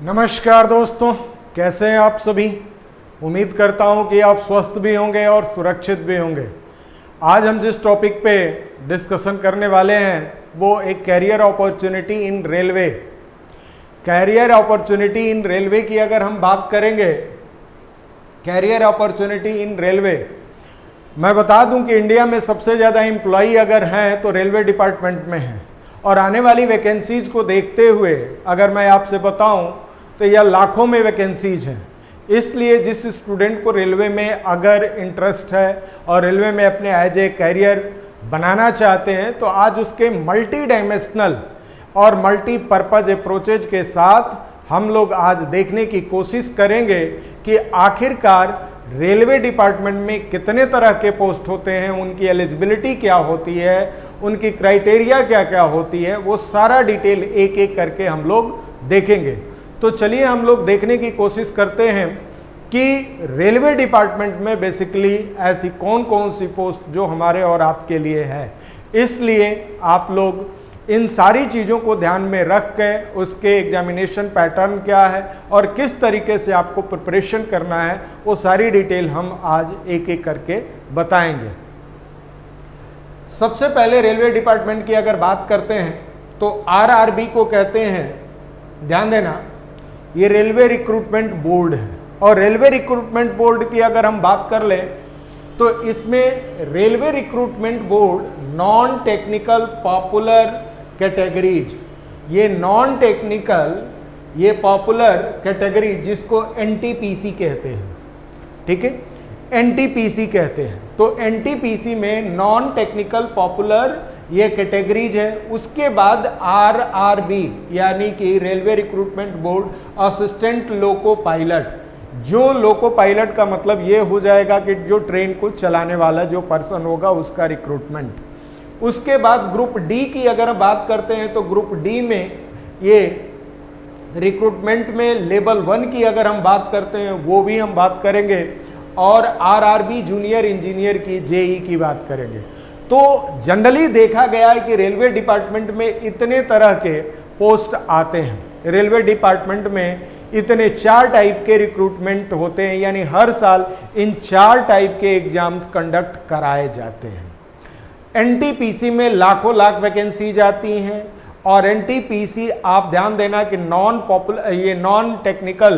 नमस्कार दोस्तों, कैसे हैं आप सभी। उम्मीद करता हूं कि आप स्वस्थ भी होंगे और सुरक्षित भी होंगे। आज हम जिस टॉपिक पे डिस्कशन करने वाले हैं वो एक career opportunity in railway. Career opportunity in railway की अगर हम बात करेंगे, कैरियर अपॉर्चुनिटी इन रेलवे, मैं बता दूं कि इंडिया में सबसे ज़्यादा एम्प्लॉई अगर हैं तो रेलवे डिपार्टमेंट में हैं। और आने वाली वैकेंसीज को देखते हुए अगर मैं आपसे बताऊं तो यह लाखों में वैकेंसीज हैं। इसलिए जिस स्टूडेंट को रेलवे में अगर इंटरेस्ट है और रेलवे में अपने एज ए कैरियर बनाना चाहते हैं तो आज उसके मल्टी डायमेंशनल और मल्टीपर्पज अप्रोचेज के साथ हम लोग आज देखने की कोशिश करेंगे कि आखिरकार रेलवे डिपार्टमेंट में कितने तरह के पोस्ट होते हैं, उनकी एलिजिबिलिटी क्या होती है, उनकी क्राइटेरिया क्या क्या होती है, वो सारा डिटेल एक एक करके हम लोग देखेंगे। तो चलिए हम लोग देखने की कोशिश करते हैं कि रेलवे डिपार्टमेंट में बेसिकली ऐसी कौन कौन सी पोस्ट जो हमारे और आपके लिए है। इसलिए आप लोग इन सारी चीज़ों को ध्यान में रख के उसके एग्जामिनेशन पैटर्न क्या है और किस तरीके से आपको प्रिपरेशन करना है, वो सारी डिटेल हम आज एक एक करके बताएंगे। सबसे पहले रेलवे डिपार्टमेंट की अगर बात करते हैं तो आरआरबी को कहते हैं, ध्यान देना, ये रेलवे रिक्रूटमेंट बोर्ड है। और रेलवे रिक्रूटमेंट बोर्ड की अगर हम बात कर लें तो इसमें railway recruitment board non technical popular categories, ये नॉन टेक्निकल, ये पॉपुलर कैटेगरी जिसको एनटीपीसी कहते हैं, ठीक है, एनटीपीसी कहते हैं। तो एनटीपीसी में नॉन टेक्निकल पॉपुलर ये कैटेगरीज है। उसके बाद आरआरबी यानी कि railway recruitment board assistant loco pilot, जो लोको पायलट का मतलब ये हो जाएगा कि जो ट्रेन को चलाने वाला जो पर्सन होगा उसका रिक्रूटमेंट। उसके बाद ग्रुप डी की अगर बात करते हैं तो ग्रुप डी में ये रिक्रूटमेंट में लेवल 1 की अगर हम बात करते हैं वो भी हम बात करेंगे। और आरआरबी जूनियर इंजीनियर की, जेई की बात करेंगे। तो जनरली देखा गया है कि रेलवे डिपार्टमेंट में इतने तरह के पोस्ट आते हैं। रेलवे डिपार्टमेंट में इतने 4 टाइप के रिक्रूटमेंट होते हैं, यानी हर साल इन 4 टाइप के एग्जाम्स कंडक्ट कराए जाते हैं। एनटीपीसी में लाखों लाख वैकेंसीज आती हैं। और एनटीपीसी आप ध्यान देना कि नॉन टेक्निकल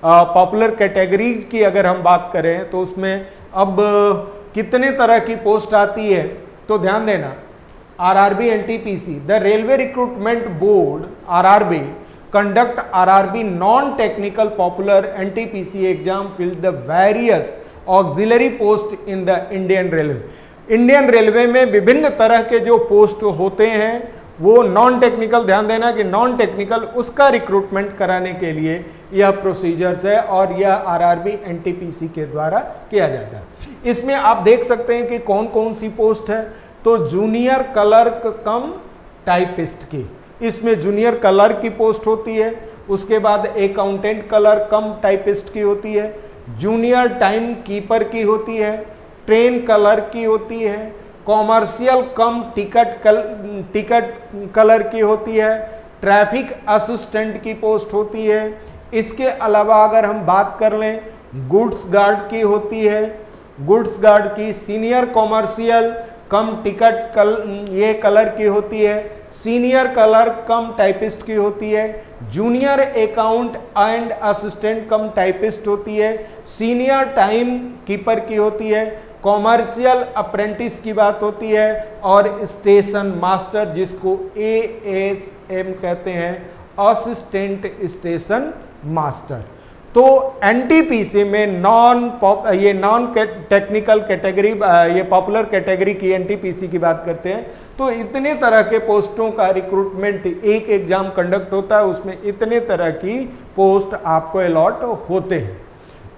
पॉपुलर कैटेगरीज की अगर हम बात करें तो उसमें अब कितने तरह की पोस्ट आती है तो ध्यान देना, RRB NTPC, the railway recruitment board RRB conduct RRB non technical popular NTPC exam fill the various auxiliary post in the Indian railway. Indian railway में विभिन्न तरह के जो पोस्ट होते हैं वो नॉन टेक्निकल, ध्यान देना कि नॉन टेक्निकल, उसका रिक्रूटमेंट कराने के लिए यह प्रोसीजर्स है और यह आरआरबी एनटीपीसी के द्वारा किया जाता है। इसमें आप देख सकते हैं कि कौन कौन सी पोस्ट है। तो जूनियर क्लर्क कम टाइपिस्ट की, इसमें जूनियर क्लर्क की पोस्ट होती है। उसके बाद अकाउंटेंट क्लर्क कम टाइपिस्ट की होती है, जूनियर टाइम कीपर की होती है, ट्रेन क्लर्क की होती है, कॉमर्शियल कम टिकट कलर की होती है, ट्रैफिक असिस्टेंट की पोस्ट होती है। इसके अलावा अगर हम बात कर लें गुड्स गार्ड की होती है, गुड्स गार्ड की, सीनियर कॉमर्शियल कम टिकट ये कलर की होती है, सीनियर कलर कम टाइपिस्ट की होती है, junior account and assistant come typist होती है, सीनियर टाइम कीपर की होती है, कॉमर्शियल अप्रेंटिस की बात होती है, और स्टेशन मास्टर जिसको एएसएम कहते हैं, असिस्टेंट स्टेशन मास्टर। तो एनटीपीसी में नॉन टेक्निकल कैटेगरी, ये पॉपुलर कैटेगरी की एनटीपीसी की बात करते हैं तो इतने तरह के पोस्टों का रिक्रूटमेंट, एक एग्जाम कंडक्ट होता है, उसमें इतने तरह की पोस्ट आपको अलॉट होते हैं।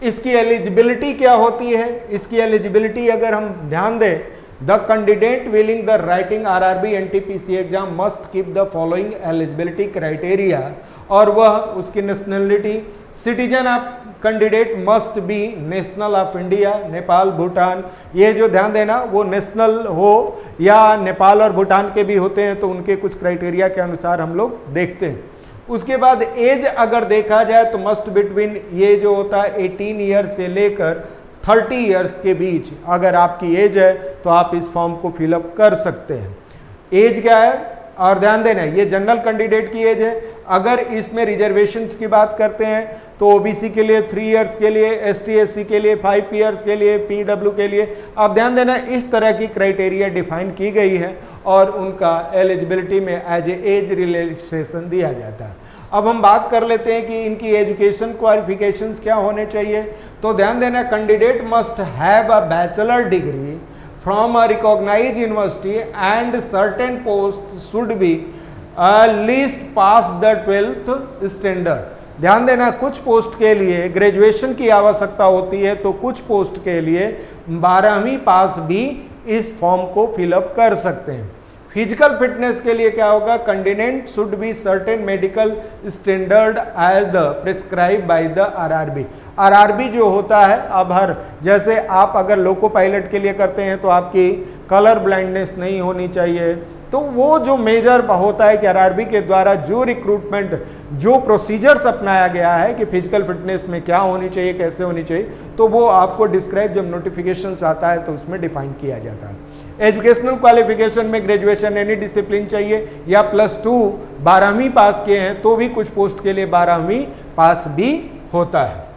इसकी एलिजिबिलिटी क्या होती है? इसकी एलिजिबिलिटी अगर हम ध्यान दें, the candidate willing the writing RRB NTPC exam must keep the following eligibility criteria, और वह उसकी nationality, citizen of candidate must be national of India, Nepal, Bhutan, ये जो ध्यान देना वो नेशनल हो या नेपाल और भूटान के भी होते हैं तो उनके कुछ क्राइटेरिया के अनुसार हम लोग देखते हैं। उसके बाद एज अगर देखा जाए तो मस्ट बिटवीन, ये जो होता है 18 ईयर्स से लेकर 30 ईयर्स के बीच अगर आपकी एज है तो आप इस फॉर्म को फिलअप कर सकते हैं। एज क्या है, और ध्यान देना ये जनरल कैंडिडेट की एज है। अगर इसमें रिजर्वेशंस की बात करते हैं तो ओबीसी के लिए 3 इयर्स के लिए, एसटी एससी के लिए 5 इयर्स के लिए, पीडब्ल्यू के लिए, आप ध्यान देना इस तरह की क्राइटेरिया डिफाइन की गई है और उनका एलिजिबिलिटी में एज एज रिलैक्सेशन दिया जाता है। अब हम बात कर लेते हैं कि इनकी एजुकेशन क्वालिफिकेशंस क्या होने चाहिए। तो ध्यान देना candidate must have a bachelor degree from a recognized university and certain posts should be least past the 12th standard। ध्यान देना कुछ पोस्ट के लिए ग्रेजुएशन की आवश्यकता होती है, तो कुछ पोस्ट के लिए 12वीं पास भी इस फॉर्म को फिलअप कर सकते हैं। फिजिकल फिटनेस के लिए क्या होगा, candidate should be certain medical standard as the prescribe by the RRB. RRB जो होता है, अब हर जैसे आप अगर लोको पायलट के लिए करते हैं तो आपकी कलर ब्लाइंडनेस नहीं होनी चाहिए, तो वो जो मेजर होता है कि आरआरबी के द्वारा जो रिक्रूटमेंट जो प्रोसीजर्स अपनाया गया है कि फिजिकल फिटनेस में क्या होनी चाहिए, कैसे होनी चाहिए, तो वो आपको डिस्क्राइब जब नोटिफिकेशंस आता है तो उसमें डिफाइन किया जाता है। एजुकेशनल क्वालिफिकेशन में ग्रेजुएशन एनी डिसिप्लिन चाहिए या +2 12वीं पास किए हैं तो भी कुछ पोस्ट के लिए 12वीं पास भी होता है।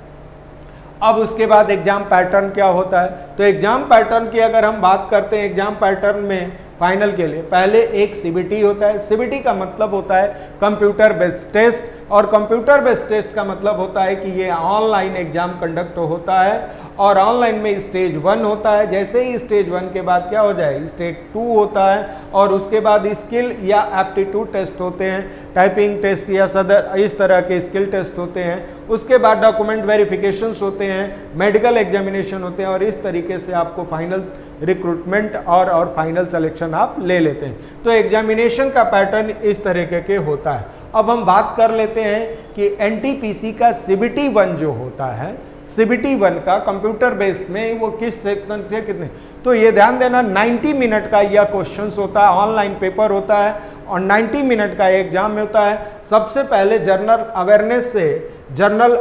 अब उसके बाद एग्जाम पैटर्न क्या होता है, तो एग्जाम पैटर्न की अगर हम बात करते हैं, एग्जाम पैटर्न में फाइनल के लिए पहले एक सीबीटी होता है। सीबीटी का मतलब होता है कंप्यूटर बेस्ड टेस्ट, और कंप्यूटर बेस्ड टेस्ट का मतलब होता है कि ये ऑनलाइन एग्जाम कंडक्ट होता है और ऑनलाइन में स्टेज 1 होता है। जैसे ही स्टेज 1 के बाद क्या हो जाए, स्टेज 2 होता है और उसके बाद स्किल या एप्टीट्यूड टेस्ट होते हैं, टाइपिंग टेस्ट या सदर इस तरह के स्किल टेस्ट होते हैं। उसके बाद डॉक्यूमेंट वेरिफिकेशंस होते हैं, मेडिकल एग्जामिनेशन होते हैं और इस तरीके से आपको फाइनल रिक्रूटमेंट और फाइनल सिलेक्शन आप ले लेते हैं। तो एग्जामिनेशन का पैटर्न इस तरीके के होता है। अब हम बात कर लेते हैं कि एनटीपीसी का सीबीटी 1 जो होता है, सीबीटी 1 का कंप्यूटर बेस्ड में वो किस सेक्शन से कितने, तो ये ध्यान देना 90 मिनट का यह क्वेश्चंस होता है, ऑनलाइन पेपर होता है और 90 मिनट का एग्जाम में होता है। सबसे पहले जनरल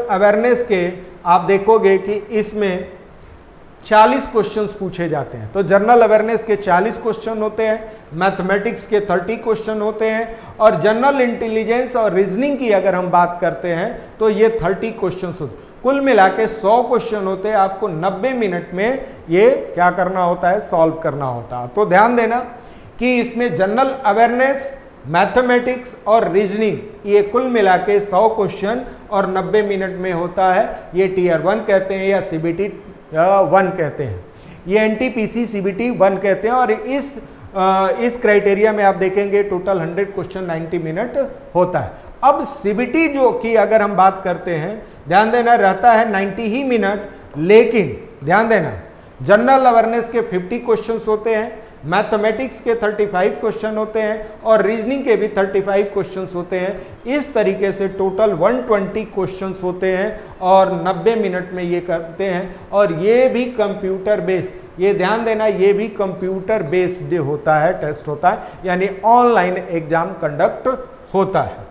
अवेयरनेस के आप देखोगे कि इसमें 40 क्वेश्चंस पूछे जाते हैं। तो जनरल अवेयरनेस के 40 क्वेश्चन होते हैं, मैथमेटिक्स के 30 क्वेश्चन होते हैं और जनरल इंटेलिजेंस और रीजनिंग की अगर हम बात करते हैं तो ये 30 क्वेश्चन होते हैं। कुल मिला के 100 क्वेश्चन होते हैं, आपको 90 मिनट में ये क्या करना होता है, सॉल्व करना होता है। तो ध्यान देना कि इसमें जनरल अवेयरनेस, मैथमेटिक्स और रीजनिंग ये कुल मिला के 100 क्वेश्चन और 90 मिनट में होता है। ये टीयर 1 कहते हैं या सीबीटी 1 कहते हैं, ये एनटीपीसी सीबीटी 1 कहते हैं। और इस क्राइटेरिया में आप देखेंगे टोटल 100 क्वेश्चन 90 मिनट होता है। अब सीबीटी जो कि अगर हम बात करते हैं, ध्यान देना रहता है 90 ही मिनट, लेकिन ध्यान देना जनरल अवेयरनेस के 50 क्वेश्चंस होते हैं, मैथमेटिक्स के 35 क्वेश्चन होते हैं और रीजनिंग के भी 35 क्वेश्चंस होते हैं। इस तरीके से टोटल 120 क्वेश्चंस होते हैं और 90 मिनट में ये करते हैं। और ये भी कंप्यूटर बेस्ड, ये ध्यान देना ये भी कंप्यूटर बेस्ड होता है, टेस्ट होता है, यानी ऑनलाइन एग्जाम कंडक्ट होता है।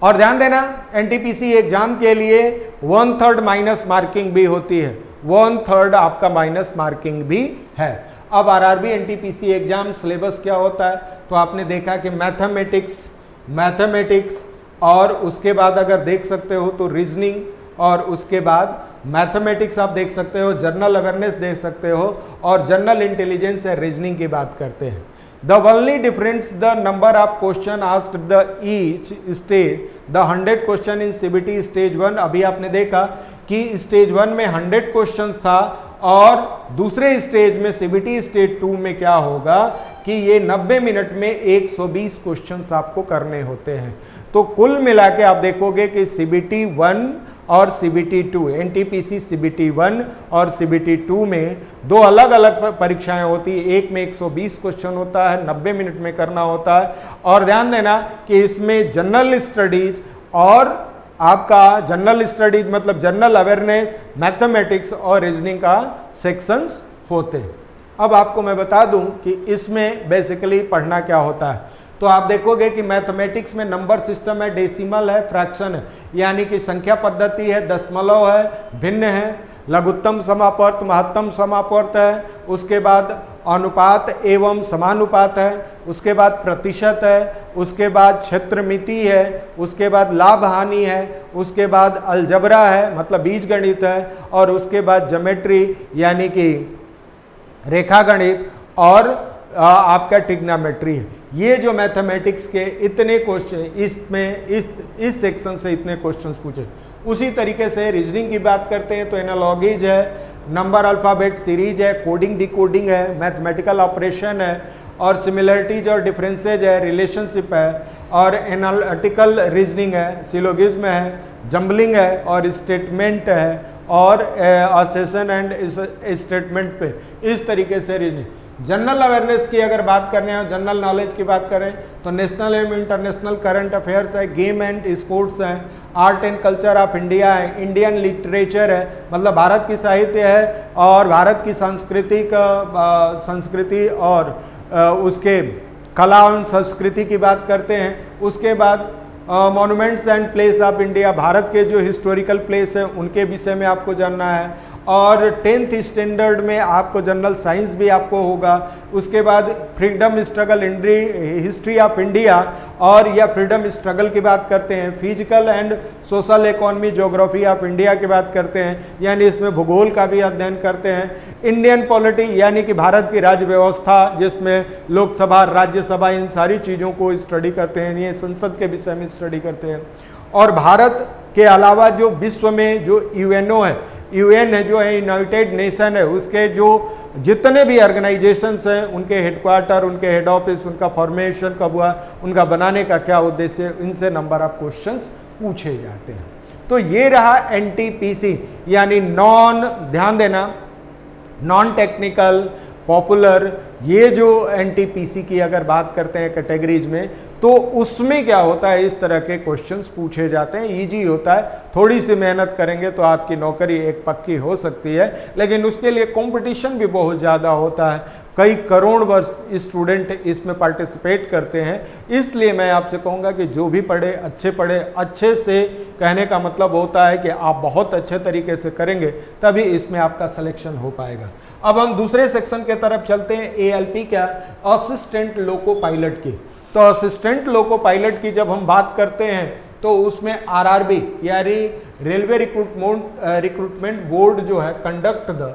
और ध्यान देना एनटीपीसी एग्जाम के लिए 1/3 माइनस मार्किंग भी होती है, 1/3 आपका माइनस मार्किंग भी है। अब आरआरबी एनटीपीसी एग्जाम सिलेबस क्या होता है, तो आपने देखा कि मैथमेटिक्स और उसके बाद अगर देख सकते हो तो रीजनिंग और उसके बाद मैथमेटिक्स आप देख सकते हो, जनरल अवेयरनेस देख सकते हो और जनरल इंटेलिजेंस या रीजनिंग की बात करते हैं। The only difference the number of question asked the each stage, the 100 question in CBT stage 1। अभी आपने देखा कि स्टेज 1 में 100 क्वेश्चंस था और दूसरे स्टेज में सीबीटी स्टेज 2 में क्या होगा कि ये 90 मिनट में 120 क्वेश्चंस आपको करने होते हैं। तो कुल मिला के आप देखोगे कि सीबीटी 1 और सीबीटी 2, एनटीपीसी सीबीटी 1 और सीबीटी 2 में दो अलग अलग परीक्षाएं होती है। एक में 120 क्वेश्चन होता है, 90 मिनट में करना होता है। और ध्यान देना कि इसमें जनरल स्टडीज और आपका जनरल स्टडीज मतलब जनरल अवेयरनेस, मैथमेटिक्स और रीजनिंग का सेक्शंस होते हैं। अब आपको मैं बता दूं कि इसमें बेसिकली पढ़ना क्या होता है। तो आप देखोगे कि मैथमेटिक्स में नंबर सिस्टम है, डेसिमल है, फ्रैक्शन है, यानी कि संख्या पद्धति है, दशमलव है, भिन्न है, लघुत्तम समापवर्त, महत्तम समापवर्त है, उसके बाद अनुपात एवं समानुपात है, उसके बाद प्रतिशत है, उसके बाद क्षेत्रमिति है, उसके बाद लाभ हानि है, उसके बाद अलजबरा है मतलब बीजगणित है, और उसके बाद ज्योमेट्री यानी कि रेखा गणित, और आपका ट्रिग्नोमेट्री है। ये जो मैथमेटिक्स के इतने क्वेश्चन इसमें इस सेक्शन से इतने क्वेश्चंस पूछे। उसी तरीके से रीजनिंग की बात करते हैं तो एनालॉजीज है, नंबर अल्फाबेट सीरीज है, कोडिंग डिकोडिंग है, मैथमेटिकल ऑपरेशन है, और सिमिलरिटीज और डिफरेंसेज है, रिलेशनशिप है, और एनालिटिकल रीजनिंग है, सिलोगिज्म है, जम्बलिंग है, और स्टेटमेंट है, और असेशन एंड स्टेटमेंट पे। इस तरीके से रीजनिंग। जनरल अवेयरनेस की अगर बात करने हैं, जनरल नॉलेज की बात करें तो नेशनल एवं इंटरनेशनल करंट अफेयर्स है, गेम एंड स्पोर्ट्स हैं, art and culture of India है, इंडियन लिटरेचर है मतलब भारत की साहित्य है, और भारत की संस्कृति और उसके कला और संस्कृति की बात करते हैं। उसके बाद monuments and place of India, Bharat के जो हिस्टोरिकल प्लेस हैं उनके विषय में आपको जानना है, और 10th स्टैंडर्ड में आपको जनरल साइंस भी आपको होगा। उसके बाद freedom struggle history of India, और या फ्रीडम स्ट्रगल की बात करते हैं, physical and social economy geography of India की बात करते हैं, यानी इसमें भूगोल का भी अध्ययन करते हैं। इंडियन पॉलिटी यानी कि भारत की राज्य व्यवस्था, जिसमें लोकसभा, राज्यसभा, इन सारी चीज़ों को स्टडी करते हैं, ये संसद के विषय में स्टडी करते हैं। और भारत के अलावा जो विश्व में जो यूएनओ है, यूएन है जो है यूनाइटेड नेशन है, उसके जो जितने भी ऑर्गेनाइजेशंस हैं उनके हेडक्वार्टर, उनके हेड ऑफिस, उनका फॉर्मेशन कब हुआ, उनका बनाने का क्या उद्देश्य है, इनसे नंबर ऑफ क्वेश्चंस पूछे जाते हैं। तो ये रहा एनटीपीसी यानी ध्यान देना, नॉन टेक्निकल पॉपुलर। ये जो एनटीपीसी की अगर बात करते हैं कैटेगरीज में, तो उसमें क्या होता है, इस तरह के क्वेश्चंस पूछे जाते हैं, इजी होता है। थोड़ी सी मेहनत करेंगे तो आपकी नौकरी एक पक्की हो सकती है, लेकिन उसके लिए कंपटीशन भी बहुत ज़्यादा होता है। कई करोड़ स्टूडेंट इसमें पार्टिसिपेट करते हैं। इसलिए मैं आपसे कहूँगा कि जो भी पढ़े, अच्छे से कहने का मतलब होता है कि आप बहुत अच्छे तरीके से करेंगे तभी इसमें आपका सिलेक्शन हो पाएगा। अब हम दूसरे सेक्शन के तरफ चलते हैं, एएलपी क्या, असिस्टेंट लोको पायलट की। तो असिस्टेंट लोको पायलट की जब हम बात करते हैं तो उसमें आरआरबी यानी रेलवे रिक्रूटमेंट बोर्ड जो है conduct the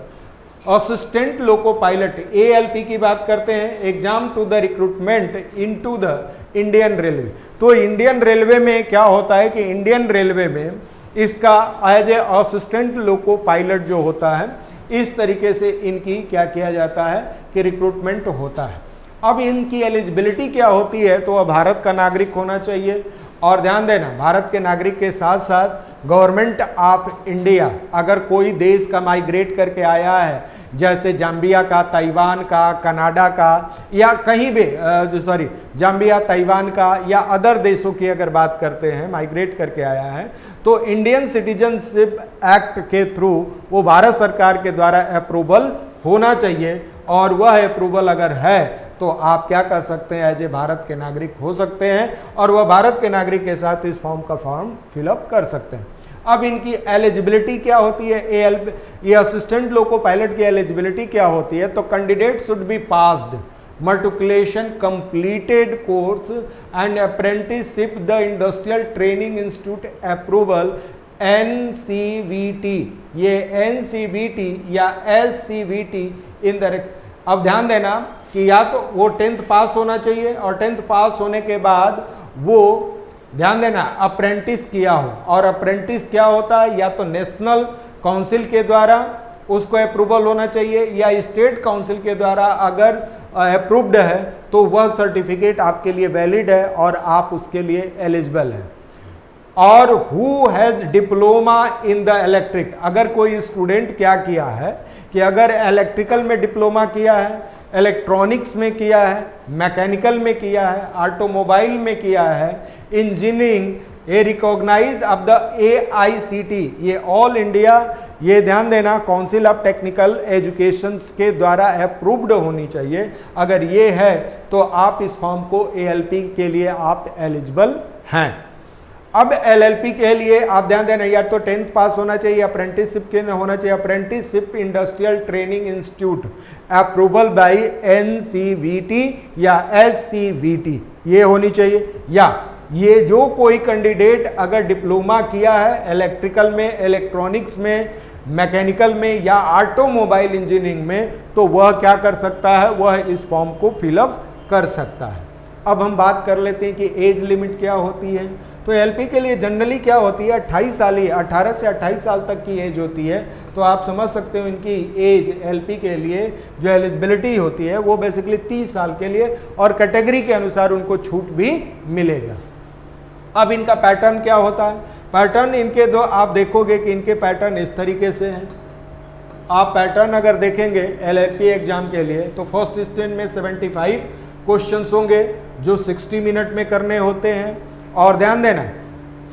assistant loco pilot ALP की बात करते हैं, exam to the recruitment into the Indian railway. तो इंडियन रेलवे में क्या होता है कि इंडियन रेलवे में इसका as a assistant loco pilot जो होता है, इस तरीके से इनकी क्या किया जाता है कि रिक्रूटमेंट होता है। अब इनकी एलिजिबिलिटी क्या होती है, तो भारत का नागरिक होना चाहिए। और ध्यान देना, भारत के नागरिक के साथ साथ गवर्नमेंट ऑफ इंडिया अगर कोई देश का माइग्रेट करके आया है, जैसे जाम्बिया का, ताइवान का, कनाडा का, या कहीं भी जाम्बिया, ताइवान का या अदर देशों की अगर बात करते हैं, माइग्रेट करके आया है, तो इंडियन सिटीजनशिप एक्ट के थ्रू वो भारत सरकार के द्वारा अप्रूवल होना चाहिए। और वह अप्रूवल अगर है तो आप क्या कर सकते हैं, एज ए भारत के नागरिक हो सकते हैं, और वह भारत के नागरिक के साथ इस फॉर्म फिलअप कर सकते हैं। अब इनकी एलिजिबिलिटी क्या होती है, ये असिस्टेंट लोको पायलट की एलिजिबिलिटी क्या होती है, तो candidate should be passed matriculation completed course and apprenticeship the industrial training institute approval NCVT, ये NCVT या SCVT इन द। अब ध्यान देना कि या तो वो 10th पास होना चाहिए, और 10th पास होने के बाद वो ध्यान देना अप्रेंटिस किया हो, और अप्रेंटिस क्या होता है, या तो नेशनल काउंसिल के द्वारा उसको अप्रूवल होना चाहिए, या स्टेट काउंसिल के द्वारा अगर अप्रूव्ड है तो वह सर्टिफिकेट आपके लिए वैलिड है और आप उसके लिए एलिजिबल है। और who has diploma in the electric, अगर कोई स्टूडेंट क्या किया है कि अगर इलेक्ट्रिकल में डिप्लोमा किया है, इलेक्ट्रॉनिक्स में किया है, मैकेनिकल में किया है, ऑटोमोबाइल में किया है, इंजीनियरिंग ए रिकॉग्नाइज्ड अब द AICT, ये ऑल इंडिया, ये ध्यान देना, काउंसिल ऑफ टेक्निकल एजुकेशन के द्वारा अप्रूव्ड होनी चाहिए। अगर ये है तो आप इस फॉर्म को ALP के लिए आप एलिजिबल हैं। अब LLP के लिए आप ध्यान देना, या तो 10th पास होना चाहिए, अप्रेंटिसशिप के होना चाहिए, apprenticeship industrial training institute approval bye NCVT या SCVT, ये होनी चाहिए। या ये जो कोई कैंडिडेट अगर डिप्लोमा किया है इलेक्ट्रिकल में, इलेक्ट्रॉनिक्स में, मैकेनिकल में या ऑटोमोबाइल इंजीनियरिंग में, तो वह क्या कर सकता है, वह इस फॉर्म को फिलअप कर सकता है। अब हम बात कर लेते हैं कि एज लिमिट क्या होती है। तो LP के लिए जनरली क्या होती है, 28 साल ही, 18 से 28 साल तक की एज होती है। तो आप समझ सकते हो इनकी एज LP के लिए जो एलिजिबिलिटी होती है वो बेसिकली 30 साल के लिए, और कैटेगरी के अनुसार उनको छूट भी मिलेगा। अब इनका पैटर्न क्या होता है, पैटर्न इनके दो आप देखोगे कि इनके पैटर्न इस तरीके से हैं। आप पैटर्न अगर देखेंगे LLP एग्जाम के लिए तो फर्स्ट स्टेज में 75 क्वेश्चंस होंगे जो 60 मिनट में करने होते हैं। और ध्यान देना,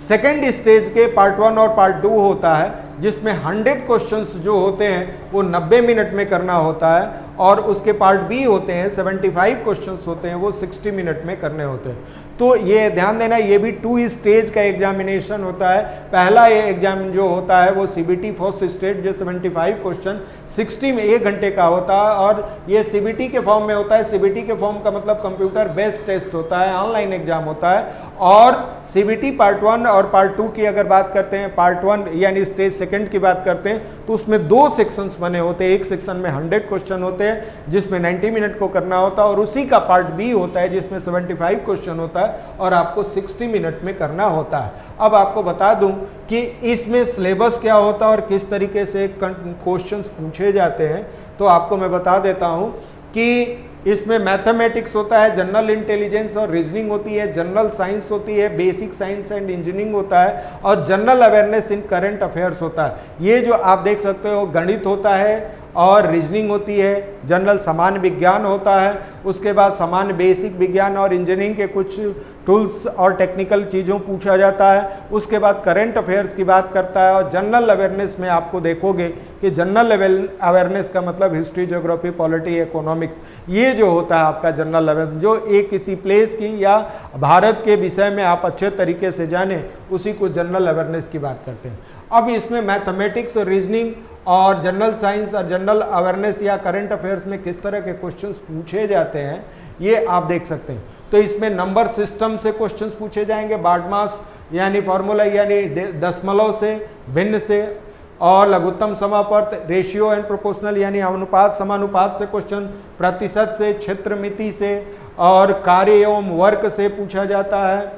सेकेंड स्टेज के पार्ट 1 और पार्ट 2 होता है जिसमें 100 क्वेश्चंस जो होते हैं वो 90 मिनट में करना होता है, और उसके पार्ट बी होते हैं 75 क्वेश्चंस होते हैं वो 60 मिनट में करने होते हैं। तो ये ध्यान देना, ये भी 2 स्टेज का एग्जामिनेशन होता है। पहला ये एग्जाम जो होता है वो CBT फर्स्ट स्टेज जो 75 क्वेश्चन 60 में 1 घंटे का होता है, और ये CBT के फॉर्म में होता है। CBT के फॉर्म का मतलब कंप्यूटर बेस्ड टेस्ट होता है, ऑनलाइन एग्जाम होता है। और CBT पार्ट 1 और पार्ट 2 की अगर बात करते हैं, पार्ट 1 यानी स्टेज सेकंड की बात करते हैं, तो उसमें 2 सेक्शंस बने होते हैं। एक सेक्शन में 100 क्वेश्चन होते हैं जिसमें 90 मिनट को करना होता है, और उसी का पार्ट बी होता है जिसमें 75 क्वेश्चन होता है और आपको 60 मिनट में करना होता है। अब आपको बता दूं कि इसमें सिलेबस क्या होता है और किस तरीके से क्वेश्चंस पूछे जाते हैं, तो आपको मैं बता देता हूं कि इसमें मैथमेटिक्स होता है, जनरल इंटेलिजेंस और रीजनिंग होती है, जनरल साइंस होती है, बेसिक साइंस एंड इंजीनियरिंग होता है, और general awareness in current affairs होता है। ये जो आप देख सकते हो गणित होता है और रीजनिंग होती है, जनरल सामान्य विज्ञान होता है, उसके बाद सामान्य बेसिक विज्ञान और इंजीनियरिंग के कुछ टूल्स और टेक्निकल चीज़ों पूछा जाता है। उसके बाद करंट अफेयर्स की बात करता है, और जनरल अवेयरनेस में आपको देखोगे कि जनरल अवेयरनेस का मतलब हिस्ट्री, ज्योग्राफी, पॉलिटी, इकोनॉमिक्स, ये जो होता है आपका जनरल अवेयरनेस, जो एक किसी प्लेस की या भारत के विषय में आप अच्छे तरीके से जाने, उसी को जनरल अवेयरनेस की बात करते हैं। अब इसमें मैथमेटिक्स, रीजनिंग और जनरल साइंस और जनरल अवेयरनेस या करंट अफेयर्स में किस तरह के क्वेश्चंस पूछे जाते हैं ये आप देख सकते हैं। तो इसमें नंबर सिस्टम से क्वेश्चंस पूछे जाएंगे, बार्डमास यानी फॉर्मूला यानी दशमलव से, भिन्न से, और लघुत्तम समापर्त, रेशियो एंड प्रोपोर्शनल यानी अनुपात समानुपात से क्वेश्चन, प्रतिशत से, क्षेत्र मिति से, और कार्य एवं वर्क से पूछा जाता है,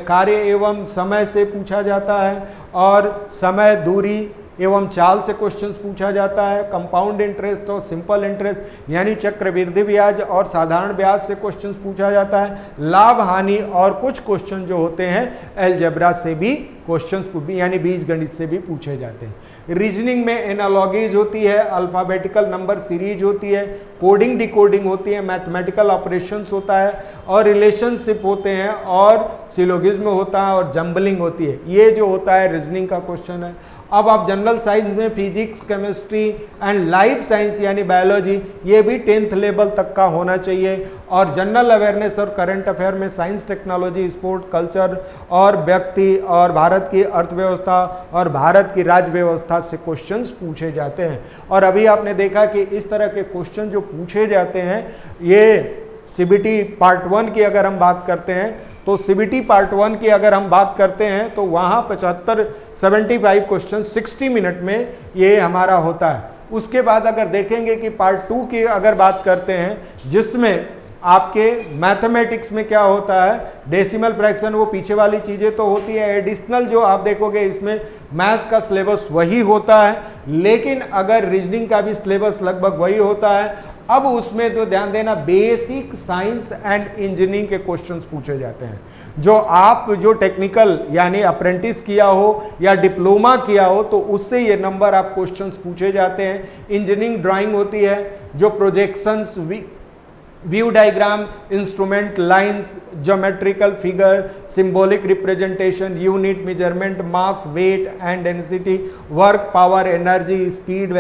कार्य एवं समय से पूछा जाता है, और समय, दूरी एवं चाल से क्वेश्चंस पूछा जाता है। कंपाउंड इंटरेस्ट और सिंपल इंटरेस्ट यानी चक्रवृद्धि ब्याज और साधारण ब्याज से क्वेश्चंस पूछा जाता है। लाभ हानि और कुछ क्वेश्चन जो होते हैं अलजेब्रा से भी क्वेश्चंस यानी बीजगणित से भी पूछे जाते हैं। रीजनिंग में एनालॉजीज होती है, अल्फाबेटिकल नंबर सीरीज होती है, कोडिंग डिकोडिंग होती है, मैथमेटिकल ऑपरेशंस होता है, और रिलेशनशिप होते हैं, और सिलोगिज्म होता है, और जंबलिंग होती है। ये जो होता है रीजनिंग का क्वेश्चन है। अब आप जनरल साइंस में physics, chemistry and life science यानी बायोलॉजी, ये भी 10th लेवल तक का होना चाहिए। और जनरल अवेयरनेस और करंट अफेयर में साइंस, टेक्नोलॉजी, स्पोर्ट, कल्चर और व्यक्ति और भारत की अर्थव्यवस्था और भारत की राज्य व्यवस्था से क्वेश्चंस पूछे जाते हैं। और अभी आपने देखा कि इस तरह के क्वेश्चन जो पूछे जाते हैं, ये CBT पार्ट 1 की अगर हम बात करते हैं तो CBT पार्ट 1 की अगर हम बात करते हैं तो वहाँ 75 क्वेश्चन 60 मिनट में ये हमारा होता है। उसके बाद अगर देखेंगे कि पार्ट 2 की अगर बात करते हैं, जिसमें आपके मैथमेटिक्स में क्या होता है, डेसिमल फ्रैक्शन, वो पीछे वाली चीज़ें तो होती है, एडिशनल जो आप देखोगे इसमें मैथ्स का सिलेबस वही होता है, लेकिन अगर रीजनिंग का भी सिलेबस लगभग वही होता है। अब उसमें तो ध्यान देना, बेसिक साइंस एंड इंजीनियरिंग के क्वेश्चंस पूछे जाते हैं। जो टेक्निकल यानी अप्रेंटिस किया हो या डिप्लोमा किया हो तो उससे ये नंबर आप क्वेश्चंस पूछे जाते हैं। इंजीनियरिंग ड्राइंग होती है, जो projections view diagram, instrument, lines, geometrical figure, symbolic representation, unit measurement, mass, weight and density, work, power, energy, speed,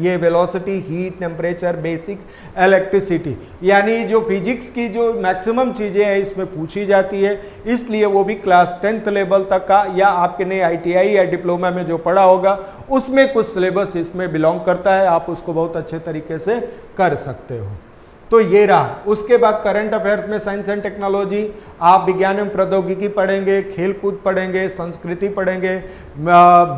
ये velocity, heat, temperature, basic electricity, यानी जो फिजिक्स की जो मैक्सिमम चीजें हैं इसमें पूछी जाती है। इसलिए वो भी क्लास 10th लेवल तक का, या आपके ने ITI या डिप्लोमा में जो पढ़ा होगा उसमें कुछ सिलेबस इसमें बिलोंग करता है, आप उसको बहुत अच्छे तरीके से कर सकते हो। तो ये रहा। उसके बाद करंट अफेयर्स में साइंस एंड टेक्नोलॉजी, आप विज्ञान एवं प्रौद्योगिकी पढ़ेंगे, खेल कूद पढ़ेंगे, संस्कृति पढ़ेंगे,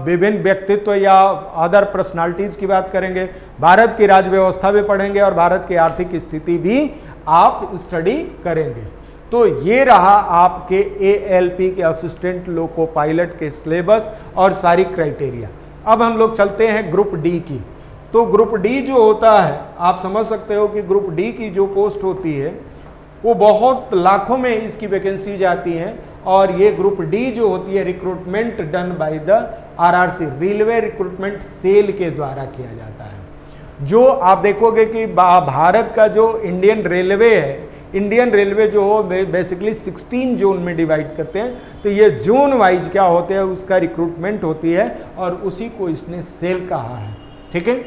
विभिन्न व्यक्तित्व या अदर पर्सनालिटीज की बात करेंगे, भारत की राज्य व्यवस्था भी पढ़ेंगे और भारत की आर्थिक स्थिति भी आप स्टडी करेंगे। तो ये रहा आपके ALP के असिस्टेंट लोको पायलट के सिलेबस और सारी क्राइटेरिया। अब हम लोग चलते हैं ग्रुप डी की। तो ग्रुप डी जो होता है, आप समझ सकते हो कि ग्रुप डी की जो पोस्ट होती है वो बहुत लाखों में इसकी वैकेंसी जाती हैं, और ये ग्रुप डी जो होती है recruitment done by the RRC, railway recruitment cell के द्वारा किया जाता है। जो आप देखोगे कि भारत का जो इंडियन रेलवे है, इंडियन रेलवे जो हो बेसिकली 16 जोन में डिवाइड करते हैं, तो ये जोन वाइज क्या होते हैं उसका रिक्रूटमेंट होती है, और उसी को इसने सेल कहा है। ठीक है।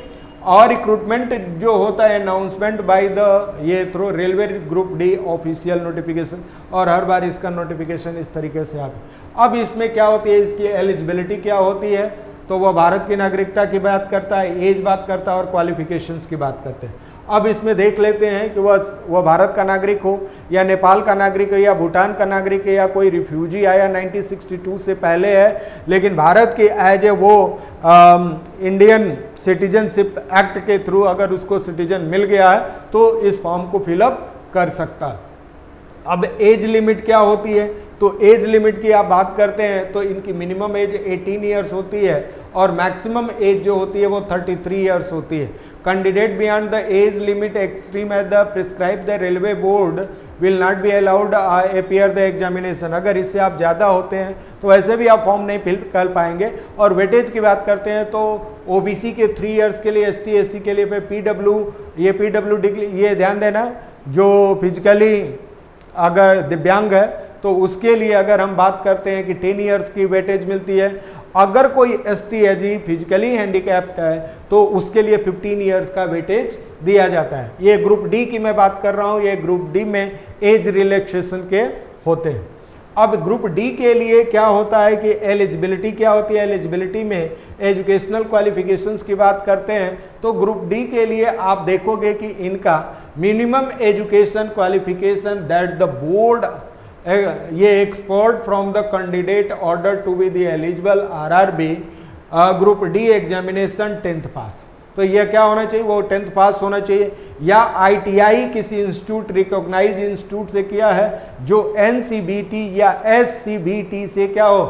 और रिक्रूटमेंट जो होता है अनाउंसमेंट बाय द ये through railway group D official notification, और हर बार इसका नोटिफिकेशन इस तरीके से आता है। अब इसमें क्या होती है, इसकी एलिजिबिलिटी क्या होती है, तो वह भारत की नागरिकता की बात करता है, एज बात करता है और क्वालिफिकेशंस की बात करते हैं। अब इसमें देख लेते हैं कि वह भारत का नागरिक हो या नेपाल का नागरिक हो या भूटान का नागरिक है या कोई रिफ्यूजी आया 1962 से पहले है, लेकिन भारत के एज ए वो इंडियन सिटीजनशिप एक्ट के थ्रू अगर उसको सिटीजन मिल गया है तो इस फॉर्म को फिलअप कर सकता है। अब एज लिमिट क्या होती है, तो एज लिमिट की आप बात करते हैं तो इनकी मिनिमम एज 18 ईयर्स होती है और मैक्सिमम एज जो होती है वो 33 ईयर्स होती है। Candidate beyond the age limit extreme at the prescribe the railway board will not be allowed appear the examination. अगर इससे आप ज़्यादा होते हैं तो वैसे भी आप फॉर्म नहीं फिल कर पाएंगे। और वेटेज की बात करते हैं तो OBC के 3 ईयर्स के लिए, ST SC के लिए PWD ये ध्यान देना, जो फिजिकली अगर दिव्यांग है तो उसके लिए अगर हम बात करते हैं कि 10 ईयर्स की वेटेज मिलती है। अगर कोई ST SC फिजिकली हैंडीकैप्ड है तो उसके लिए 15 ईयर्स का वेटेज दिया जाता है। ये ग्रुप डी की मैं बात कर रहा हूँ, ये ग्रुप डी में एज रिलैक्सेशन के होते हैं। अब ग्रुप डी के लिए क्या होता है कि एलिजिबिलिटी क्या होती है, एलिजिबिलिटी में एजुकेशनल क्वालिफिकेशंस की बात करते हैं तो ग्रुप डी के लिए आप देखोगे कि इनका minimum education qualification that the board ये export from the candidate order to be the eligible RRB group D examination 10th pass. तो यह क्या होना चाहिए, वो 10th पास होना चाहिए, या ITI किसी इंस्टीट्यूट रिकॉग्नाइज इंस्टीट्यूट से किया है, जो NCVT या SCVT से क्या हो,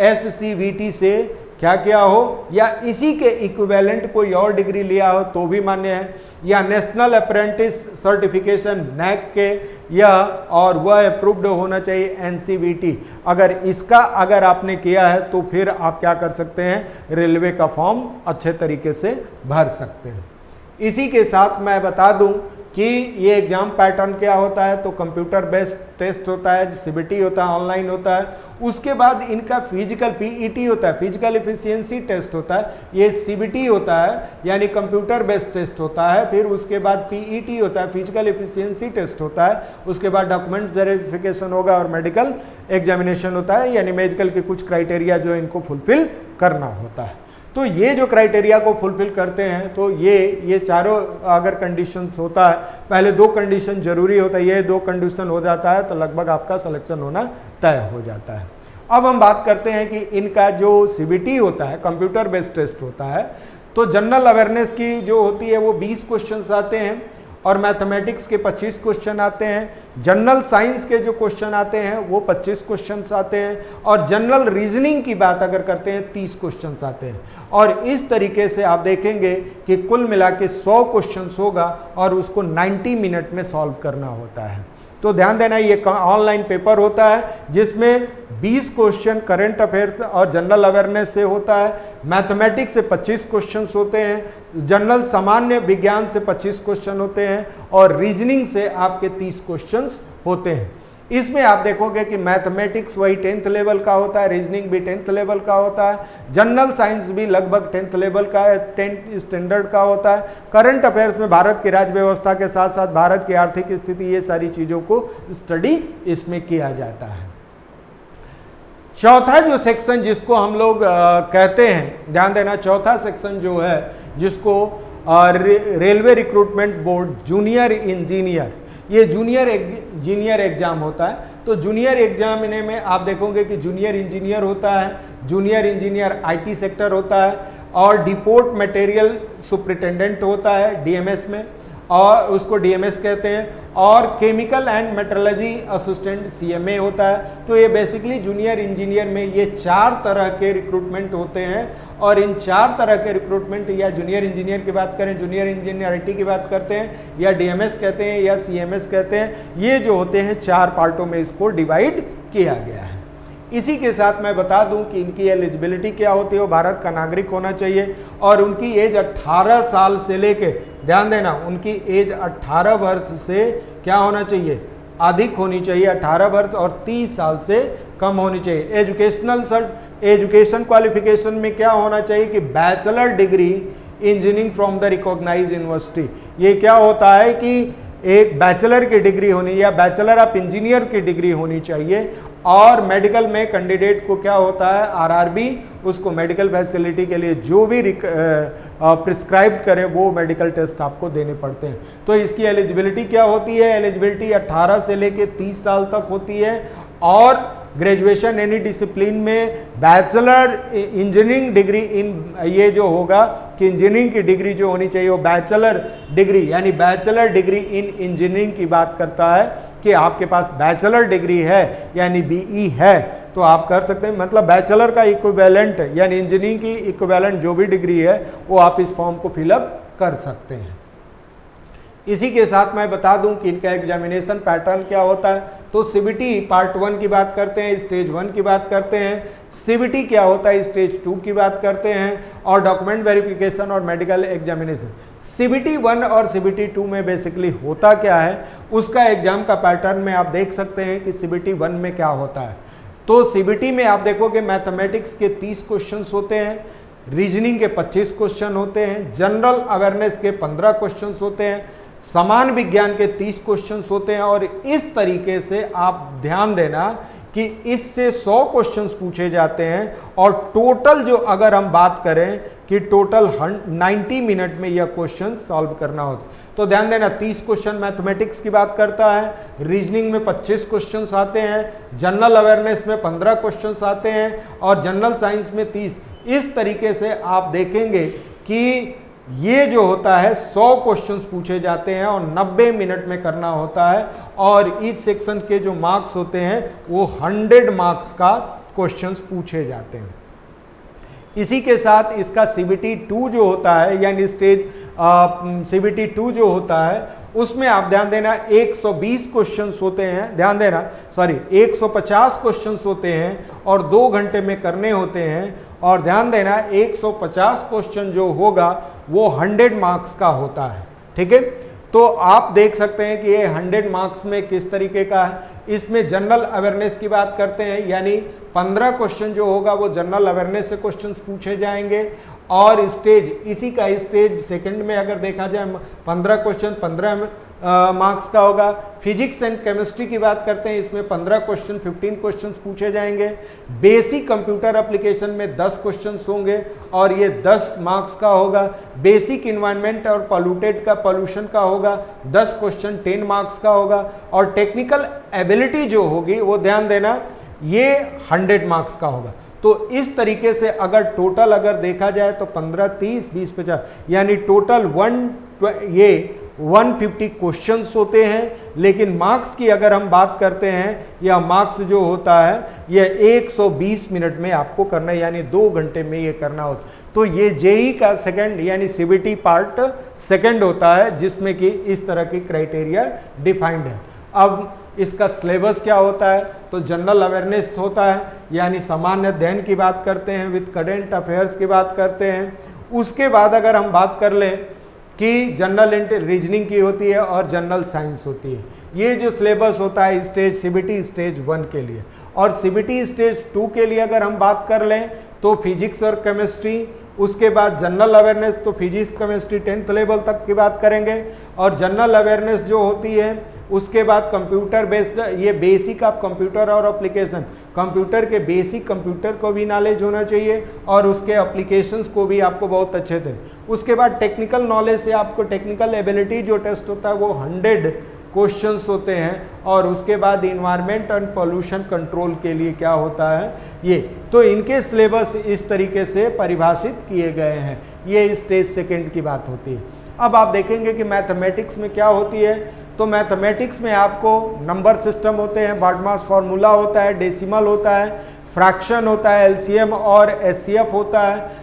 SCVT से क्या क्या हो, या इसी के इक्विवेलेंट कोई और डिग्री लिया हो तो भी मान्य है, या नेशनल अप्रेंटिस सर्टिफिकेशन NAC के या और वह अप्रूव्ड होना चाहिए NCVT। अगर आपने किया है तो फिर आप क्या कर सकते हैं, रेलवे का फॉर्म अच्छे तरीके से भर सकते हैं। इसी के साथ मैं बता दूं कि ये एग्जाम पैटर्न क्या होता है, तो कंप्यूटर बेस्ड टेस्ट होता है, CBT होता है, ऑनलाइन होता है। उसके बाद इनका फिजिकल PET होता है, फिजिकल एफिशिएंसी टेस्ट होता है, ये CBT होता है यानी कंप्यूटर बेस्ड टेस्ट होता है। फिर उसके बाद PET होता है, फिजिकल एफिशिएंसी टेस्ट होता है। उसके बाद डॉक्यूमेंट वेरिफिकेशन होगा और मेडिकल एग्जामिनेशन होता है, यानी मेडिकल के कुछ क्राइटेरिया जो इनको फुलफिल करना होता है। तो ये जो क्राइटेरिया को फुलफिल करते हैं तो ये चारों अगर कंडीशंस होता है, पहले 2 कंडीशन जरूरी होता है, ये 2 कंडीशन हो जाता है तो लगभग आपका सिलेक्शन होना तय हो जाता है। अब हम बात करते हैं कि इनका जो CBT होता है, कंप्यूटर बेस्ड टेस्ट होता है, तो जनरल अवेयरनेस की जो होती है वो 20 क्वेश्चंस आते हैं और मैथमेटिक्स के 25 क्वेश्चन आते हैं। जनरल साइंस के जो क्वेश्चन आते हैं वो 25 क्वेश्चंस आते हैं, और जनरल रीजनिंग की बात अगर करते हैं 30 क्वेश्चंस आते हैं। और इस तरीके से आप देखेंगे कि कुल मिला के 100 क्वेश्चंस होगा और उसको 90 मिनट में सॉल्व करना होता है। तो ध्यान देना ये ऑनलाइन पेपर होता है जिसमें 20 क्वेश्चन करंट अफेयर्स और जनरल अवेयरनेस से होता है, मैथमेटिक्स से 25 क्वेश्चन होते हैं, जनरल सामान्य विज्ञान से 25 क्वेश्चन होते हैं और रीजनिंग से आपके 30 क्वेश्चन होते हैं। इसमें आप देखोगे कि मैथमेटिक्स वही 10th लेवल का होता है, रीजनिंग भी 10th लेवल का होता है, जनरल साइंस भी लगभग 10th लेवल का है, 10th स्टैंडर्ड का होता है। करंट अफेयर्स में भारत की राज्य व्यवस्था के साथ साथ भारत की आर्थिक स्थिति, ये सारी चीजों को स्टडी इसमें किया जाता है। चौथा जो सेक्शन जिसको हम लोग कहते हैं, ध्यान देना, चौथा सेक्शन जो है जिसको railway recruitment board junior engineer, ये जूनियर इंजीनियर एग्जाम होता है। तो जूनियर एग्जाम में आप देखोगे कि जूनियर इंजीनियर होता है, जूनियर इंजीनियर आईटी सेक्टर होता है और डिपोर्ट मटेरियल सुपरिटेंडेंट होता है डीएमएस में, और उसको डीएमएस कहते हैं, और chemical and metrology assistant CMA होता है। तो ये बेसिकली जूनियर इंजीनियर में ये 4 तरह के रिक्रूटमेंट होते हैं और इन 4 तरह के रिक्रूटमेंट, या जूनियर इंजीनियर की बात करें, जूनियर इंजीनियर आईटी की बात करते हैं, या डीएमएस कहते हैं, या सीएमएस कहते हैं, ये जो होते हैं 4 पार्टों में इसको डिवाइड किया गया है। इसी के साथ मैं बता दूं कि इनकी एलिजिबिलिटी क्या होती है, वो भारत का नागरिक होना चाहिए और उनकी एज 18 साल से लेके, ध्यान देना, उनकी एज 18 वर्ष से क्या होना चाहिए, अधिक होनी चाहिए, 18 वर्ष और 30 साल से कम होनी चाहिए। एजुकेशन क्वालिफिकेशन में क्या होना चाहिए कि bachelor degree engineering from the recognised university. ये क्या होता है कि एक बैचलर की डिग्री होनी या बैचलर ऑफ इंजीनियर की डिग्री होनी चाहिए। और मेडिकल में कैंडिडेट को क्या होता है, आरआरबी उसको मेडिकल फैसिलिटी के लिए जो भी प्रिस्क्राइब करे वो मेडिकल टेस्ट आपको देने पड़ते हैं। तो इसकी एलिजिबिलिटी क्या होती है, एलिजिबिलिटी 18 से लेके 30 साल तक होती है और ग्रेजुएशन एनी डिसिप्लिन में बैचलर इंजीनियरिंग डिग्री इन, ये जो होगा कि इंजीनियरिंग की डिग्री जो होनी चाहिए वो बैचलर डिग्री, यानी बैचलर डिग्री इन इंजीनियरिंग की बात करता है कि आपके पास बैचलर डिग्री है यानी बीई है तो आप कर सकते हैं। मतलब बैचलर का इक्विवेलेंट यानी इंजीनियरिंग की इक्विवेलेंट जो भी डिग्री है वो आप इस फॉर्म को फिलअप कर सकते हैं। इसी के साथ मैं बता दूं कि इनका एग्जामिनेशन पैटर्न क्या होता है। तो सीबीटी पार्ट 1 की बात करते हैं, स्टेज 1 की बात करते हैं, सीबीटी क्या होता है स्टेज 2 की बात करते हैं, और डॉक्यूमेंट वेरिफिकेशन और मेडिकल एग्जामिनेशन। सीबीटी 1 और सीबीटी 2 में बेसिकली होता क्या है, उसका एग्जाम का पैटर्न में आप देख सकते हैं कि सीबीटी 1 में क्या होता है। तो सीबीटी में आप देखोगे मैथमेटिक्स के 30 क्वेश्चन होते हैं, रीजनिंग के 25 क्वेश्चन होते हैं, जनरल अवेयरनेस के 15 क्वेश्चन होते हैं, समान विज्ञान के 30 क्वेश्चंस होते हैं। और इस तरीके से आप ध्यान देना कि इससे 100 क्वेश्चंस पूछे जाते हैं और टोटल जो अगर हम बात करें कि टोटल 90 मिनट में यह क्वेश्चन सॉल्व करना होता है। तो ध्यान देना 30 क्वेश्चन मैथमेटिक्स की बात करता है, रीजनिंग में 25 क्वेश्चंस आते हैं, जनरल अवेयरनेस में 15 क्वेश्चंस आते हैं और जनरल साइंस में 30। इस तरीके से आप देखेंगे कि ये जो होता है 100 क्वेश्चंस पूछे जाते हैं और 90 मिनट में करना होता है और ईच सेक्शन के जो मार्क्स होते हैं वो 100 मार्क्स का क्वेश्चंस पूछे जाते हैं। इसी के साथ इसका सीबीटी 2 जो होता है यानी स्टेज सीबीटी 2 जो होता है उसमें आप ध्यान देना 120 क्वेश्चंस होते हैं, ध्यान देना 150 क्वेश्चंस होते हैं और 2 घंटे में करने होते हैं। और ध्यान देना 150 क्वेश्चन जो होगा वो 100 मार्क्स का होता है, ठीक है। तो आप देख सकते हैं कि ये 100 मार्क्स में किस तरीके का है। इसमें जनरल अवेयरनेस की बात करते हैं यानी 15 क्वेश्चन जो होगा वो जनरल अवेयरनेस से क्वेश्चंस पूछे जाएंगे और स्टेज इसी का स्टेज सेकंड में अगर देखा जाए 15 क्वेश्चन 15 मार्क्स का होगा। फिजिक्स एंड केमिस्ट्री की बात करते हैं, इसमें 15 क्वेश्चन 15 क्वेश्चंस पूछे जाएंगे। बेसिक कंप्यूटर एप्लीकेशन में 10 क्वेश्चंस होंगे और ये 10 मार्क्स का होगा। बेसिक इन्वायरमेंट और पॉल्यूशन का होगा 10 क्वेश्चन 10 मार्क्स का होगा। और टेक्निकल एबिलिटी जो होगी वो ध्यान देना ये 100 मार्क्स का होगा। तो इस तरीके से अगर टोटल अगर देखा जाए तो 15 30 20 50 यानी टोटल 150 क्वेश्चंस होते हैं। लेकिन मार्क्स की अगर हम बात करते हैं या मार्क्स जो होता है यह 120 मिनट में आपको करना है यानी 2 घंटे में ये करना होता है। तो ये जेई का सेकंड यानी सीबीटी पार्ट सेकंड होता है जिसमें कि इस तरह की क्राइटेरिया डिफाइंड है। अब इसका सिलेबस क्या होता है, तो जनरल अवेयरनेस होता है, यानी सामान्य अध्ययन की बात करते हैं, विद करेंट अफेयर्स की बात करते हैं। उसके बाद अगर हम बात कर लें कि जनरल रीजनिंग की होती है और जनरल साइंस होती है। ये जो सिलेबस होता है स्टेज सीबीटी स्टेज 1 के लिए, और सीबीटी स्टेज 2 के लिए अगर हम बात कर लें तो फिजिक्स और केमिस्ट्री, उसके बाद जनरल अवेयरनेस, तो फिजिक्स केमिस्ट्री 10th लेवल तक की बात करेंगे, और जनरल अवेयरनेस जो होती है उसके बाद कंप्यूटर बेस्ड, ये बेसिक ऑफ कंप्यूटर और एप्लीकेशन, कंप्यूटर के बेसिक कंप्यूटर को भी नॉलेज होना चाहिए और उसके एप्लीकेशंस को भी आपको बहुत अच्छे थे। उसके बाद टेक्निकल नॉलेज से आपको टेक्निकल एबिलिटी जो टेस्ट होता है वो 100 क्वेश्चंस होते हैं, और उसके बाद इन्वायरमेंट एंड पोल्यूशन कंट्रोल के लिए क्या होता है ये। तो इनके सिलेबस इस तरीके से परिभाषित किए गए हैं। ये स्टेज 2 की बात होती है। अब आप देखेंगे कि मैथमेटिक्स में क्या होती है, तो मैथमेटिक्स में आपको नंबर सिस्टम होते हैं, बार्डमास फार्मूला होता है, डेसिमल होता है, फ्रैक्शन होता है, एलसीएम और एचसीएफ होता है,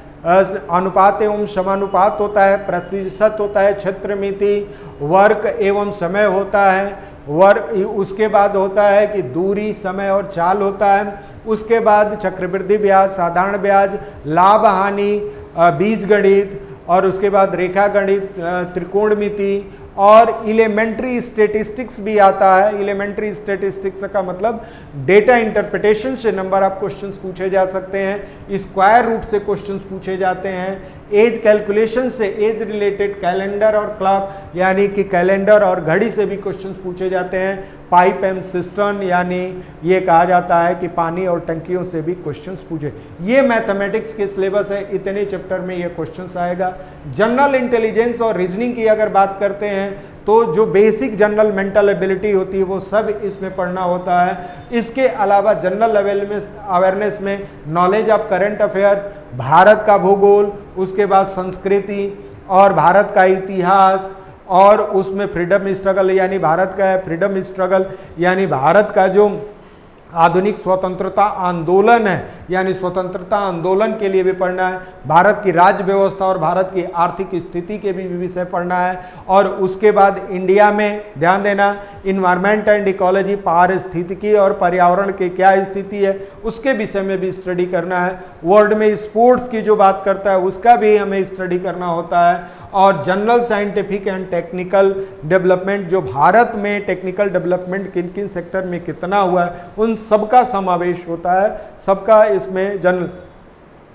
अनुपात एवं समानुपात होता है, प्रतिशत होता है, क्षेत्रमिति, वर्क एवं समय होता है, वर्क, उसके बाद होता है कि दूरी, समय और चाल होता है। उसके बाद चक्रवृद्धि ब्याज, साधारण ब्याज, लाभ हानि, बीजगणित, और उसके बाद रेखा गणित, त्रिकोणमिति, और एलिमेंट्री स्टैटिस्टिक्स भी आता है। एलिमेंट्री स्टैटिस्टिक्स का मतलब डेटा इंटरप्रिटेशन से नंबर ऑफ क्वेश्चंस पूछे जा सकते हैं, स्क्वायर रूट से क्वेश्चंस पूछे जाते हैं, एज कैलकुलेशन से, एज रिलेटेड कैलेंडर और क्लॉक यानी कि कैलेंडर और घड़ी से भी क्वेश्चंस पूछे जाते हैं, पाइप एंड सिस्टर्न यानी ये कहा जाता है कि पानी और टंकियों से भी क्वेश्चंस पूछे। ये मैथमेटिक्स के सिलेबस है, इतने चैप्टर में ये क्वेश्चंस आएगा। जनरल इंटेलिजेंस और रीजनिंग की अगर बात करते हैं तो जो बेसिक जनरल मेंटल एबिलिटी होती है वो सब इसमें पढ़ना होता है। इसके अलावा जनरल अवेयरनेस में knowledge of current affairs, Bharat का भूगोल, उसके बाद संस्कृति और भारत का इतिहास, और उसमें फ्रीडम स्ट्रगल यानी भारत का है फ्रीडम स्ट्रगल यानी भारत का जो आधुनिक स्वतंत्रता आंदोलन है, यानी स्वतंत्रता आंदोलन के लिए भी पढ़ना है, भारत की राज्य व्यवस्था और भारत की आर्थिक स्थिति के भी विषय पढ़ना है, और उसके बाद इंडिया में ध्यान देना इन्वायरमेंट एंड इकोलॉजी, पारिस्थितिकी और पर्यावरण की क्या स्थिति है उसके विषय में भी स्टडी करना है। वर्ल्ड में स्पोर्ट्स की जो बात करता है उसका भी हमें स्टडी करना होता है, और general scientific and technical development, जो भारत में टेक्निकल डेवलपमेंट किन किन सेक्टर में कितना हुआ है उन सबका समावेश होता है, सबका इसमें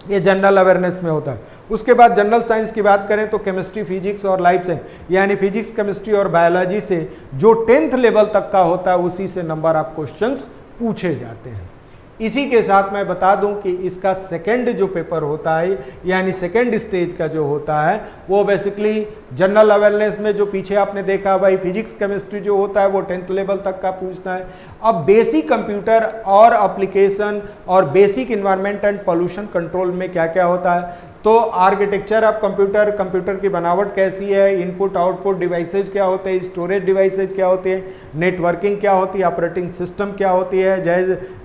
ये जनरल अवेयरनेस में होता है। उसके बाद जनरल साइंस की बात करें तो केमिस्ट्री, फिजिक्स और लाइफ साइंस यानी फिजिक्स, केमिस्ट्री और बायोलॉजी से जो 10th लेवल तक का होता है उसी से नंबर ऑफ क्वेश्चंस पूछे जाते हैं। इसी के साथ मैं बता दूं कि इसका सेकंड जो पेपर होता है यानी सेकंड स्टेज का जो होता है वो बेसिकली जनरल अवेयरनेस में जो पीछे आपने देखा भाई फिजिक्स केमिस्ट्री जो होता है वो 10th लेवल तक का पूछना है। अब बेसिक कंप्यूटर और एप्लीकेशन और basic environment and pollution control में क्या क्या होता है, तो आर्किटेक्चर ऑफ कंप्यूटर, कंप्यूटर की बनावट कैसी है, इनपुट आउटपुट डिवाइसेज क्या होते हैं, स्टोरेज डिवाइसेज क्या होते हैं, नेटवर्किंग क्या होती है, ऑपरेटिंग सिस्टम क्या होती है,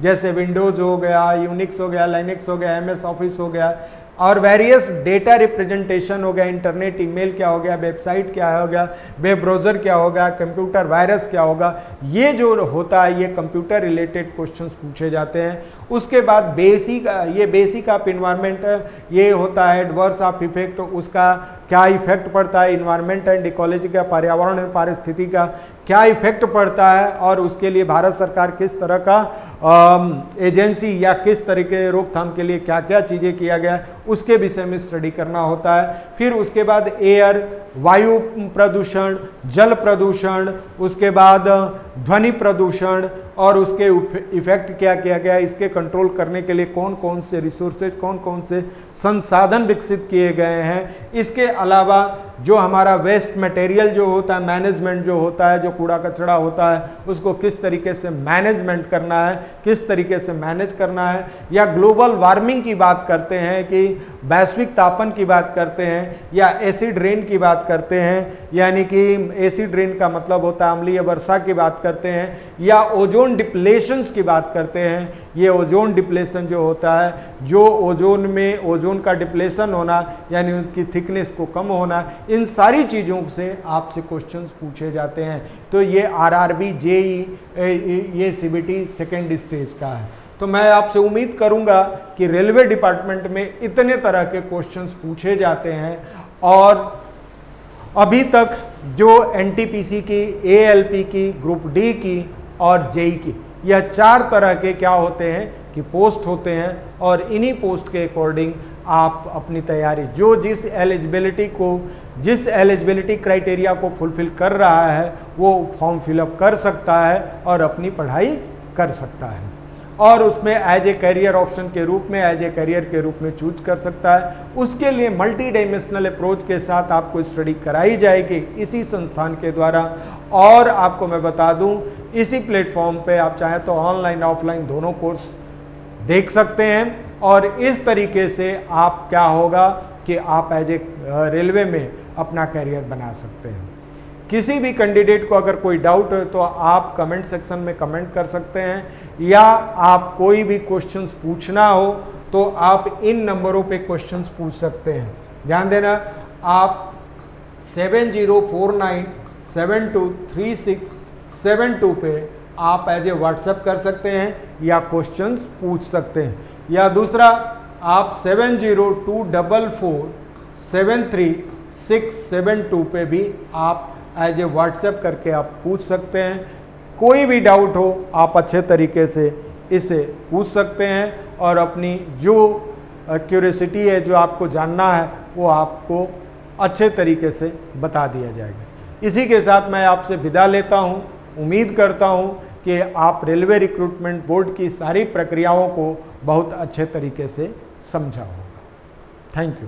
जैसे विंडोज हो गया, यूनिक्स हो गया, लाइनेक्स हो गया, एमएस ऑफिस हो गया, और वेरियस डेटा रिप्रेजेंटेशन हो गया, इंटरनेट ईमेल क्या हो गया, वेबसाइट क्या हो गया, वेब ब्राउज़र क्या होगा, कंप्यूटर वायरस क्या होगा, ये जो होता है ये कंप्यूटर रिलेटेड क्वेश्चंस पूछे जाते हैं। उसके बाद बेसिक ऑफ इन्वायरमेंट ये होता है एडवर्स ऑफ इफेक्ट, उसका क्या इफेक्ट पड़ता है, इन्वायरमेंट एंड इकोलॉजी का, पर्यावरण और पारिस्थिति का क्या इफेक्ट पड़ता है, और उसके लिए भारत सरकार किस तरह का एजेंसी या किस तरीके रोकथाम के लिए क्या क्या चीज़ें किया गया उसके विषय में स्टडी करना होता है। फिर उसके बाद एयर, वायु प्रदूषण, जल प्रदूषण, उसके बाद ध्वनि प्रदूषण और उसके इफेक्ट क्या किया गया, इसके कंट्रोल करने के लिए कौन कौन से रिसोर्सेज, कौन कौन से संसाधन विकसित किए गए हैं। इसके अलावा जो हमारा वेस्ट मटेरियल जो होता है, मैनेजमेंट जो होता है, जो कूड़ा कचरा होता है उसको किस तरीके से मैनेजमेंट करना है, किस तरीके से मैनेज करना है, या ग्लोबल वार्मिंग की बात करते हैं कि वैश्विक तापन की बात करते हैं या एसिड रेन की बात करते हैं, यानी कि एसिड रेन का मतलब होता है अम्लीय वर्षा की बात करते हैं, या ओजोन डिप्लेशंस की बात करते हैं। ये ओजोन डिप्लेशन जो होता है, जो ओजोन में ओजोन का डिप्लेशन होना यानी उसकी थिकनेस को कम होना, इन सारी चीज़ों से आपसे क्वेश्चंस पूछे जाते हैं। तो ये आरआरबी, जेई, ये सीबीटी सेकेंड स्टेज का है। तो मैं आपसे उम्मीद करूंगा कि रेलवे डिपार्टमेंट में इतने तरह के क्वेश्चंस पूछे जाते हैं, और अभी तक जो एनटीपीसी की, एएलपी की, ग्रुप डी की और जेई की, यह 4 तरह के क्या होते हैं कि पोस्ट होते हैं, और इन्हीं पोस्ट के अकॉर्डिंग आप अपनी तैयारी, जो जिस एलिजिबिलिटी क्राइटेरिया को फुलफिल कर रहा है वो फॉर्म फिलअप कर सकता है और अपनी पढ़ाई कर सकता है, और उसमें एज ए करियर ऑप्शन के रूप में, एज ए करियर के रूप में चूज कर सकता है। उसके लिए मल्टी डायमेंशनल अप्रोच के साथ आपको स्टडी कराई जाएगी इसी संस्थान के द्वारा। और आपको मैं बता दूं, इसी प्लेटफॉर्म पे आप चाहें तो ऑनलाइन ऑफलाइन दोनों कोर्स देख सकते हैं, और इस तरीके से आप क्या होगा कि आप एज ए रेलवे में अपना करियर बना सकते हैं। किसी भी कैंडिडेट को अगर कोई डाउट है तो आप कमेंट सेक्शन में कमेंट कर सकते हैं, या आप कोई भी क्वेश्चंस पूछना हो तो आप इन नंबरों पे क्वेश्चंस पूछ सकते हैं। ध्यान देना, आप 7049723672 पे आप एज ए व्हाट्सएप कर सकते हैं या क्वेश्चंस पूछ सकते हैं, या दूसरा आप 7024473672 पे भी आप एज ए व्हाट्सएप करके आप पूछ सकते हैं। कोई भी डाउट हो आप अच्छे तरीके से इसे पूछ सकते हैं, और अपनी जो क्यूरियोसिटी है, जो आपको जानना है, वो आपको अच्छे तरीके से बता दिया जाएगा। इसी के साथ मैं आपसे विदा लेता हूँ। उम्मीद करता हूँ कि आप रेलवे रिक्रूटमेंट बोर्ड की सारी प्रक्रियाओं को बहुत अच्छे तरीके से समझा होगा। Thank you.